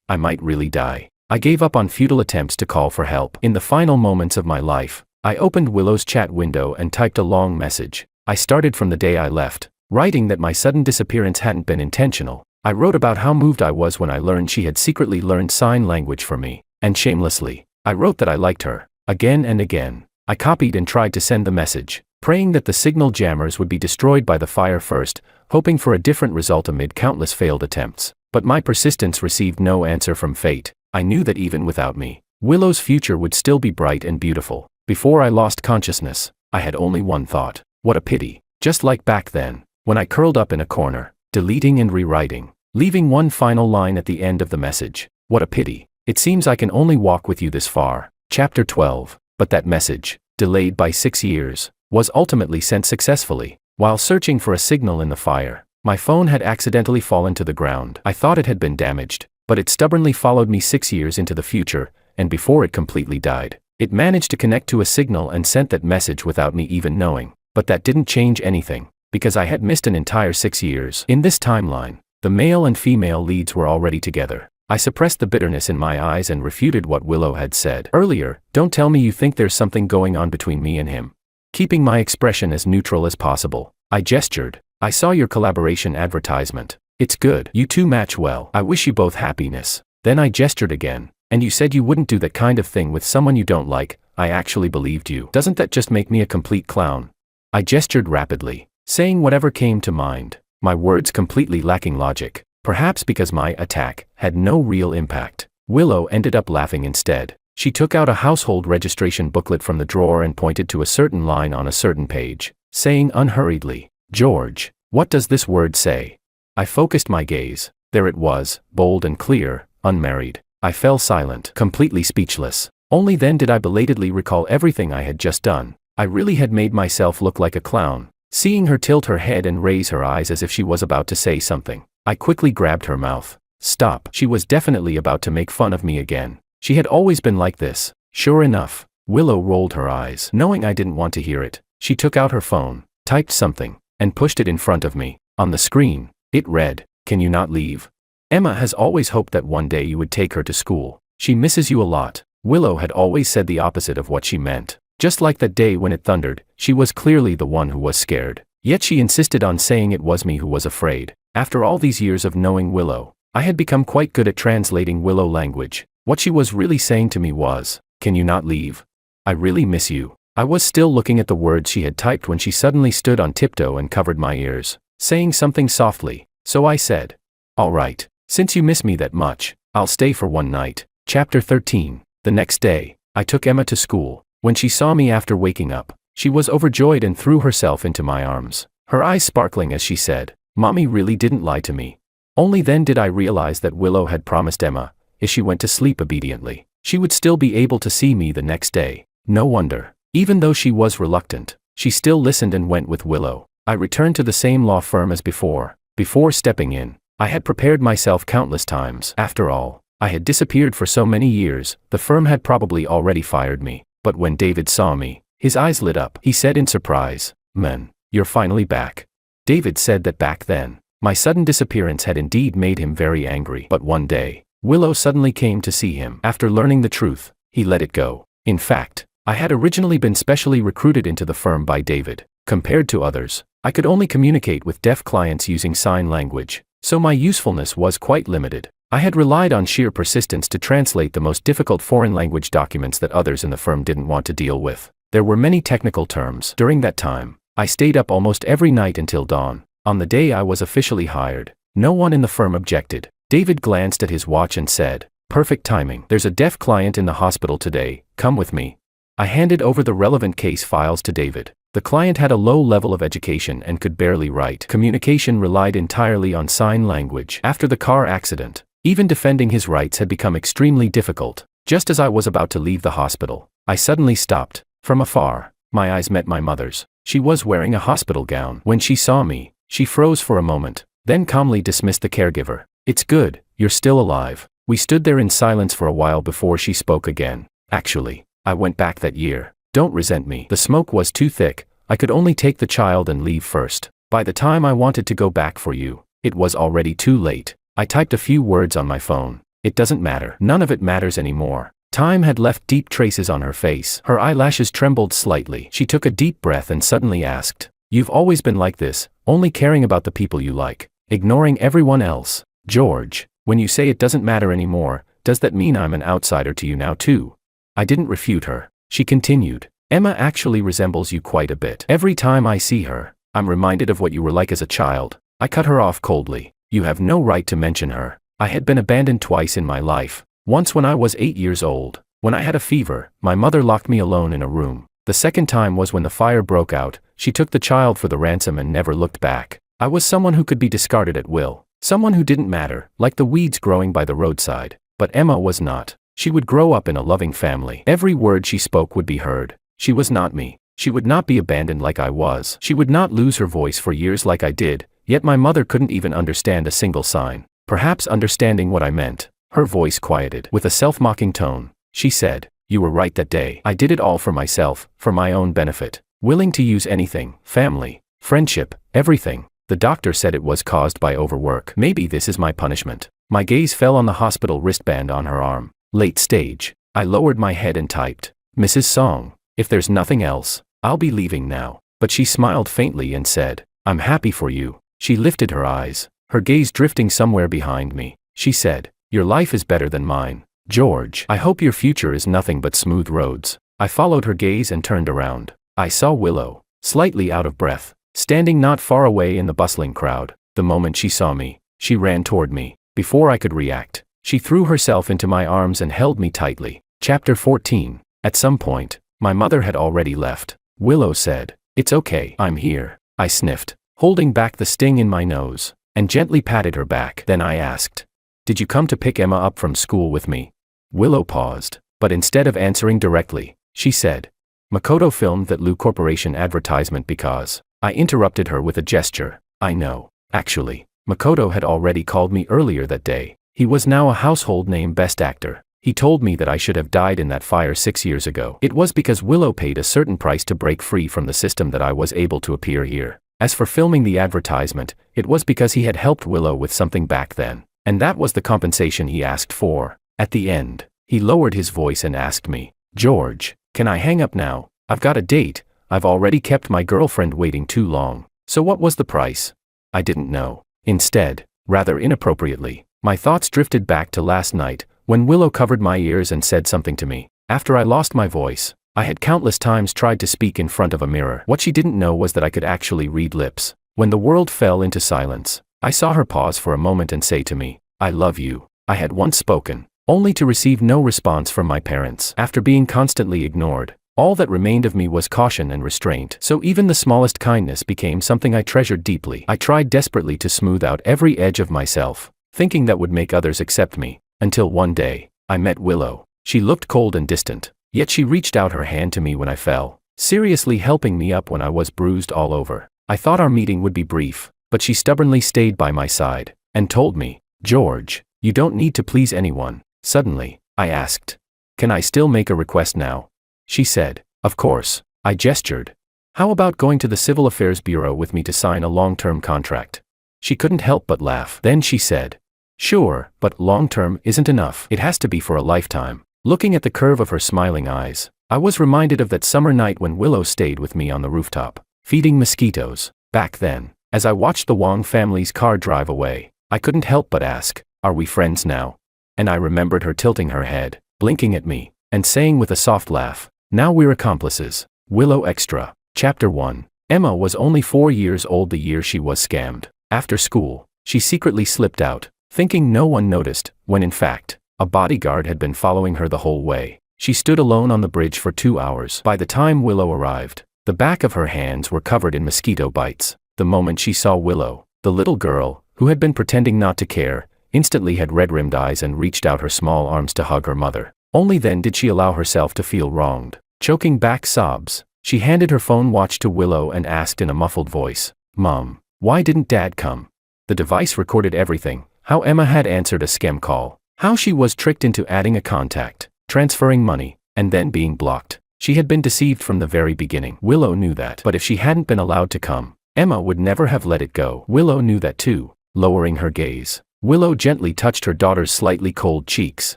I might really die. I gave up on futile attempts to call for help. In the final moments of my life, I opened Willow's chat window and typed a long message. I started from the day I left, writing that my sudden disappearance hadn't been intentional. I wrote about how moved I was when I learned she had secretly learned sign language for me, and shamelessly, I wrote that I liked her, again and again. I copied and tried to send the message, praying that the signal jammers would be destroyed by the fire first, hoping for a different result amid countless failed attempts. But my persistence received no answer from fate. I knew that even without me, Willow's future would still be bright and beautiful. Before I lost consciousness, I had only one thought. What a pity. Just like back then, when I curled up in a corner, deleting and rewriting, leaving one final line at the end of the message. What a pity. It seems I can only walk with you this far. Chapter 12. But that message, delayed by 6 years, was ultimately sent successfully. While searching for a signal in the fire, my phone had accidentally fallen to the ground. I thought it had been damaged, but it stubbornly followed me 6 years into the future, and before it completely died, it managed to connect to a signal and sent that message without me even knowing. But that didn't change anything, because I had missed an entire 6 years. In this timeline, the male and female leads were already together. I suppressed the bitterness in my eyes and refuted what Willow had said earlier. Don't tell me you think there's something going on between me and him. Keeping my expression as neutral as possible, I gestured. I saw your collaboration advertisement. It's good. You two match well. I wish you both happiness. Then I gestured again. And you said you wouldn't do that kind of thing with someone you don't like. I actually believed you. Doesn't that just make me a complete clown? I gestured rapidly, saying whatever came to mind, my words completely lacking logic. Perhaps because my attack had no real impact. Willow ended up laughing instead. She took out a household registration booklet from the drawer and pointed to a certain line on a certain page, saying unhurriedly, "George, what does this word say?" I focused my gaze. There it was, bold and clear, unmarried. I fell silent, completely speechless. Only then did I belatedly recall everything I had just done. I really had made myself look like a clown. Seeing her tilt her head and raise her eyes as if she was about to say something, I quickly grabbed her mouth. Stop. She was definitely about to make fun of me again. She had always been like this. Sure enough, Willow rolled her eyes. Knowing I didn't want to hear it, she took out her phone, typed something, and pushed it in front of me. On the screen, it read, "Can you not leave? Emma has always hoped that one day you would take her to school. She misses you a lot." Willow had always said the opposite of what she meant. Just like that day when it thundered, she was clearly the one who was scared. Yet she insisted on saying it was me who was afraid. After all these years of knowing Willow, I had become quite good at translating Willow language. What she was really saying to me was, "Can you not leave? I really miss you." I was still looking at the words she had typed when she suddenly stood on tiptoe and covered my ears, saying something softly. So I said, "All right, since you miss me that much, I'll stay for one night." Chapter 13. The next day, I took Emma to school. When she saw me after waking up, she was overjoyed and threw herself into my arms, her eyes sparkling as she said, "Mommy really didn't lie to me." Only then did I realize that Willow had promised Emma, if she went to sleep obediently, she would still be able to see me the next day. No wonder. Even though she was reluctant, she still listened and went with Willow. I returned to the same law firm as before. Before stepping in, I had prepared myself countless times. After all, I had disappeared for so many years, the firm had probably already fired me. But when David saw me, his eyes lit up. He said in surprise, "Man, you're finally back." David said that back then, my sudden disappearance had indeed made him very angry. But one day, Willow suddenly came to see him. After learning the truth, he let it go. In fact, I had originally been specially recruited into the firm by David. Compared to others, I could only communicate with deaf clients using sign language, so my usefulness was quite limited. I had relied on sheer persistence to translate the most difficult foreign language documents that others in the firm didn't want to deal with. There were many technical terms. During that time, I stayed up almost every night until dawn. On the day I was officially hired, no one in the firm objected. David glanced at his watch and said, "Perfect timing. There's a deaf client in the hospital today. Come with me." I handed over the relevant case files to David. The client had a low level of education and could barely write. Communication relied entirely on sign language. After the car accident, even defending his rights had become extremely difficult. Just as I was about to leave the hospital, I suddenly stopped. From afar, my eyes met my mother's. She was wearing a hospital gown. When she saw me, she froze for a moment, then calmly dismissed the caregiver. "It's good, you're still alive." We stood there in silence for a while before she spoke again. "Actually, I went back that year. Don't resent me. The smoke was too thick. I could only take the child and leave first. By the time I wanted to go back for you, it was already too late." I typed a few words on my phone. "It doesn't matter. None of it matters anymore." Time had left deep traces on her face. Her eyelashes trembled slightly. She took a deep breath and suddenly asked, "You've always been like this, only caring about the people you like, ignoring everyone else. George, when you say it doesn't matter anymore, does that mean I'm an outsider to you now too?" I didn't refute her. She continued, "Emma actually resembles you quite a bit. Every time I see her, I'm reminded of what you were like as a child." I cut her off coldly. "You have no right to mention her. I had been abandoned twice in my life. Once when I was 8 years old, When I had a fever, my mother locked me alone in a room. The second time was when the fire broke out. She took the child for the ransom and never looked back. I was someone who could be discarded at will. Someone who didn't matter, like the weeds growing by the roadside. But Emma was not. She would grow up in a loving family. Every word she spoke would be heard. She was not me. She would not be abandoned like I was. She would not lose her voice for years like I did, yet my mother couldn't even understand a single sign. Perhaps understanding what I meant, her voice quieted. With a self-mocking tone, she said, "You were right that day. I did it all for myself, for my own benefit. Willing to use anything, family, friendship, everything. The doctor said it was caused by overwork. Maybe this is my punishment." My gaze fell on the hospital wristband on her arm. Late stage. I lowered my head and typed, "Mrs. Song, if there's nothing else, I'll be leaving now." But she smiled faintly and said, "I'm happy for you." She lifted her eyes, her gaze drifting somewhere behind me. She said, "Your life is better than mine, George. I hope your future is nothing but smooth roads." I followed her gaze and turned around. I saw Willow, slightly out of breath, standing not far away in the bustling crowd. The moment she saw me, she ran toward me. Before I could react, she threw herself into my arms and held me tightly. Chapter 14. At some point, my mother had already left. Willow said, "It's okay, I'm here." I sniffed, holding back the sting in my nose, and gently patted her back. Then I asked, "Did you come to pick Emma up from school with me?" Willow paused, but instead of answering directly, she said, "Makoto filmed that Lu Corporation advertisement because..." I interrupted her with a gesture. "I know. Actually, Makoto had already called me earlier that day. He was now a household name Best Actor. He told me that I should have died in that fire 6 years ago. It was because Willow paid a certain price to break free from the system that I was able to appear here. As for filming the advertisement, it was because he had helped Willow with something back then, and that was the compensation he asked for." At the end, he lowered his voice and asked me, "George, can I hang up now? I've got a date. I've already kept my girlfriend waiting too long." "So what was the price?" I didn't know. Instead, rather inappropriately, my thoughts drifted back to last night, when Willow covered my ears and said something to me. After I lost my voice, I had countless times tried to speak in front of a mirror. What she didn't know was that I could actually read lips. When the world fell into silence, I saw her pause for a moment and say to me, "I love you." I had once spoken, only to receive no response from my parents. After being constantly ignored, all that remained of me was caution and restraint. So even the smallest kindness became something I treasured deeply. I tried desperately to smooth out every edge of myself, thinking that would make others accept me, until one day, I met Willow. She looked cold and distant, yet she reached out her hand to me when I fell, seriously helping me up when I was bruised all over. I thought our meeting would be brief, but she stubbornly stayed by my side, and told me, "George, you don't need to please anyone." Suddenly, I asked, "Can I still make a request now?" She said, "Of course." I gestured. "How about going to the Civil Affairs Bureau with me to sign a long-term contract?" She couldn't help but laugh. Then she said, "Sure, but long-term isn't enough. It has to be for a lifetime." Looking at the curve of her smiling eyes, I was reminded of that summer night when Willow stayed with me on the rooftop, feeding mosquitoes. Back then, as I watched the Wong family's car drive away, I couldn't help but ask, "Are we friends now?" And I remembered her tilting her head, blinking at me, and saying with a soft laugh, "Now we're accomplices." Willow Extra. Chapter 1. Emma was only 4 years old the year she was scammed. After school, she secretly slipped out, thinking no one noticed, when in fact, a bodyguard had been following her the whole way. She stood alone on the bridge for 2 hours. By the time Willow arrived, the back of her hands were covered in mosquito bites. The moment she saw Willow, the little girl, who had been pretending not to care, instantly had red-rimmed eyes and reached out her small arms to hug her mother. Only then did she allow herself to feel wronged. Choking back sobs, she handed her phone watch to Willow and asked in a muffled voice, "Mom, why didn't Dad come?" The device recorded everything: how Emma had answered a scam call, how she was tricked into adding a contact, transferring money, and then being blocked. She had been deceived from the very beginning. Willow knew that. But if she hadn't been allowed to come, Emma would never have let it go. Willow knew that too. Lowering her gaze, Willow gently touched her daughter's slightly cold cheeks.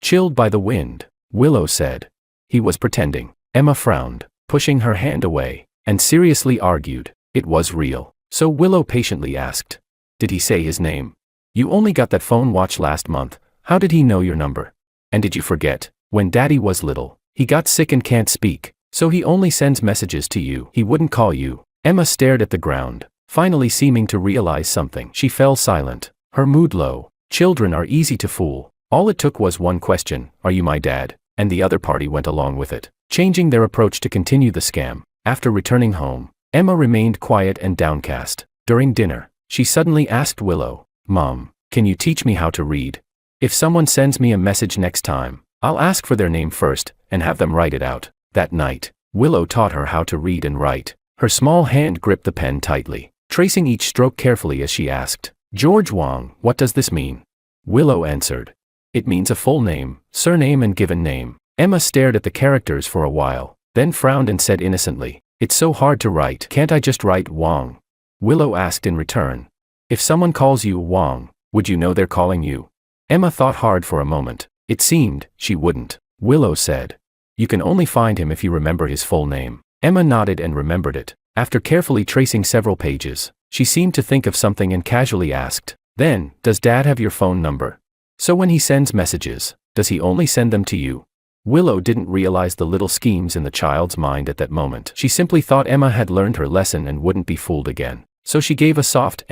Chilled by the wind, Willow said, "He was pretending." Emma frowned, pushing her hand away, and seriously argued, "It was real." So Willow patiently asked, "Did he say his name? You only got that phone watch last month. How did he know your number? And did you forget, when Daddy was little, he got sick and can't speak, so he only sends messages to you. He wouldn't call you." Emma stared at the ground, finally seeming to realize something. She fell silent, her mood low. Children are easy to fool. All it took was one question, "Are you my dad?" and the other party went along with it, changing their approach to continue the scam. After returning home, Emma remained quiet and downcast. During dinner, she suddenly asked Willow, "Mom, can you teach me how to read? If someone sends me a message next time, I'll ask for their name first and have them write it out." That night, Willow taught her how to read and write. Her small hand gripped the pen tightly, tracing each stroke carefully as she asked, "George Wong, what does this mean?" Willow answered, "It means a full name, surname and given name." Emma stared at the characters for a while, then frowned and said innocently, "It's so hard to write. Can't I just write Wong?" Willow asked in return, "If someone calls you Wong, would you know they're calling you?" Emma thought hard for a moment. It seemed she wouldn't. Willow said, "You can only find him if you remember his full name." Emma nodded and remembered it. After carefully tracing several pages, she seemed to think of something and casually asked, "Then, does Dad have your phone number? So when he sends messages, does he only send them to you?" Willow didn't realize the little schemes in the child's mind at that moment. She simply thought Emma had learned her lesson and wouldn't be fooled again. So she gave a soft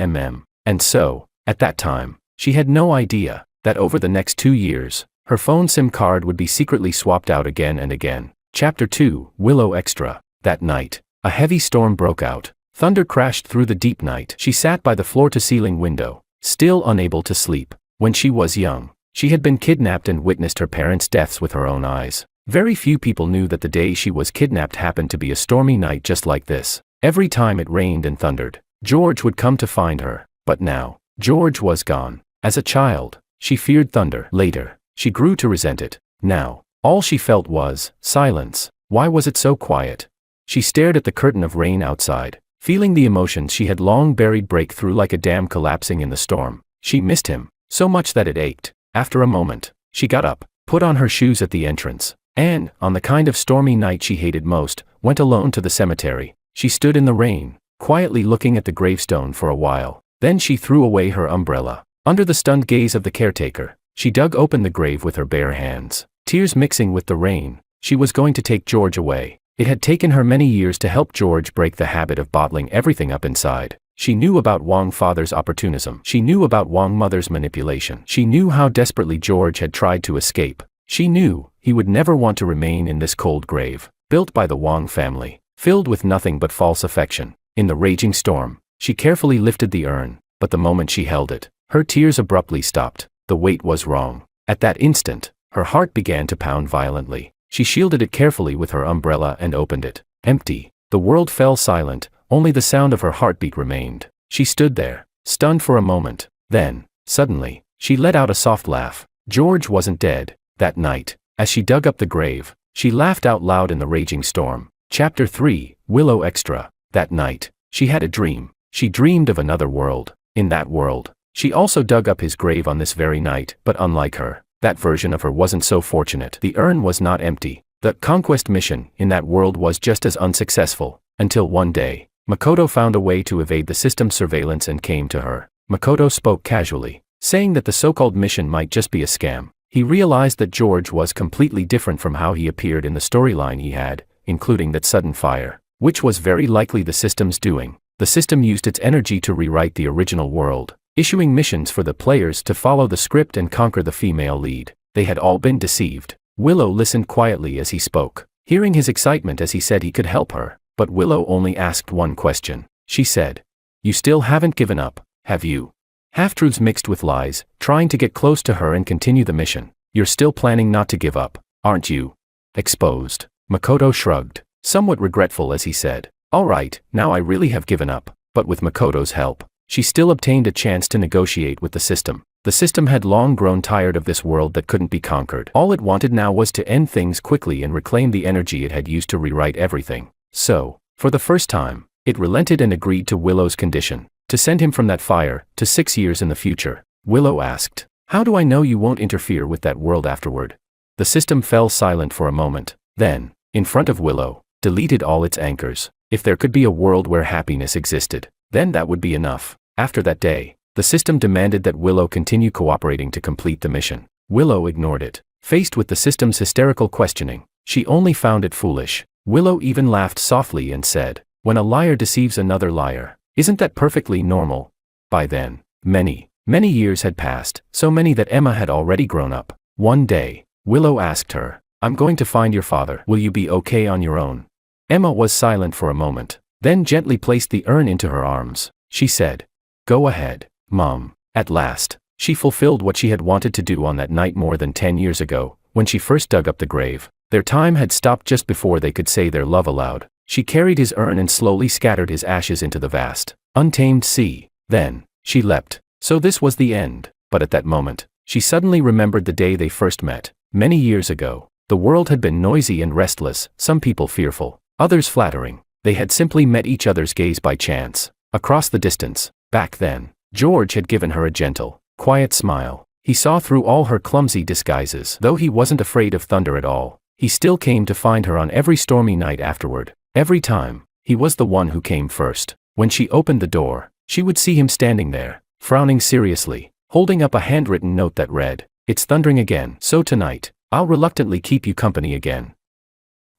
And so, at that time, she had no idea that over the next 2 years, her phone SIM card would be secretly swapped out again and again. Chapter 2, Willow Extra. That night, a heavy storm broke out. Thunder crashed through the deep night. She sat by the floor-to-ceiling window, still unable to sleep. When she was young, she had been kidnapped and witnessed her parents' deaths with her own eyes. Very few people knew that the day she was kidnapped happened to be a stormy night just like this. Every time it rained and thundered, George would come to find her. But now, George was gone. As a child, she feared thunder. Later, she grew to resent it. Now, all she felt was silence. Why was it so quiet? She stared at the curtain of rain outside, feeling the emotions she had long buried break through like a dam collapsing in the storm. She missed him, so much that it ached. After a moment, she got up, put on her shoes at the entrance, and, on the kind of stormy night she hated most, went alone to the cemetery. She stood in the rain, quietly looking at the gravestone for a while. Then she threw away her umbrella. Under the stunned gaze of the caretaker, she dug open the grave with her bare hands, tears mixing with the rain. She was going to take George away. It had taken her many years to help George break the habit of bottling everything up inside. She knew about Wong father's opportunism. She knew about Wong mother's manipulation. She knew how desperately George had tried to escape. She knew he would never want to remain in this cold grave, built by the Wong family, filled with nothing but false affection. In the raging storm, she carefully lifted the urn, but the moment she held it, her tears abruptly stopped. The weight was wrong. At that instant, her heart began to pound violently. She shielded it carefully with her umbrella and opened it. Empty. The world fell silent. Only the sound of her heartbeat remained. She stood there, stunned for a moment. Then, suddenly, she let out a soft laugh. George wasn't dead. That night, as she dug up the grave, she laughed out loud in the raging storm. Chapter 3, Willow Extra. That night, she had a dream. She dreamed of another world. In that world, she also dug up his grave on this very night, but unlike her, that version of her wasn't so fortunate. The urn was not empty. The conquest mission in that world was just as unsuccessful, until one day, Makoto found a way to evade the system's surveillance and came to her. Makoto spoke casually, saying that the so-called mission might just be a scam. He realized that George was completely different from how he appeared in the storyline he had, including that sudden fire, which was very likely the system's doing. The system used its energy to rewrite the original world, issuing missions for the players to follow the script and conquer the female lead. They had all been deceived. Willow listened quietly as he spoke, hearing his excitement as he said he could help her. But Willow only asked one question. She said, "You still haven't given up, have you?" Half-truths mixed with lies, trying to get close to her and continue the mission. "You're still planning not to give up, aren't you?" Exposed. Makoto shrugged, somewhat regretful as he said, "All right, now I really have given up." But with Makoto's help, she still obtained a chance to negotiate with the system. The system had long grown tired of this world that couldn't be conquered. All it wanted now was to end things quickly and reclaim the energy it had used to rewrite everything. So, for the first time, it relented and agreed to Willow's condition, to send him from that fire, to 6 years in the future. Willow asked, "How do I know you won't interfere with that world afterward?" The system fell silent for a moment. Then, in front of Willow, deleted all its anchors. If there could be a world where happiness existed, then that would be enough. After that day, the system demanded that Willow continue cooperating to complete the mission. Willow ignored it. Faced with the system's hysterical questioning, she only found it foolish. Willow even laughed softly and said, "When a liar deceives another liar, isn't that perfectly normal?" By then, many years had passed, so many that Emma had already grown up. One day, Willow asked her, I'm going to find your father. Will you be okay on your own? Emma was silent for a moment, then gently placed the urn into her arms. She said, "Go ahead, Mom." At last, she fulfilled what she had wanted to do on that night more than 10 years ago, when she first dug up the grave. Their time had stopped just before they could say their love aloud. She carried his urn and slowly scattered his ashes into the vast, untamed sea. Then, she leapt. So this was the end. But at that moment, she suddenly remembered the day they first met. Many years ago, the world had been noisy and restless, some people fearful, others flattering. They had simply met each other's gaze by chance. Across the distance, back then, George had given her a gentle, quiet smile. He saw through all her clumsy disguises. Though he wasn't afraid of thunder at all, he still came to find her on every stormy night afterward. Every time, he was the one who came first. When she opened the door, she would see him standing there, frowning seriously, holding up a handwritten note that read, "It's thundering again, so tonight, I'll reluctantly keep you company again.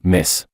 Miss."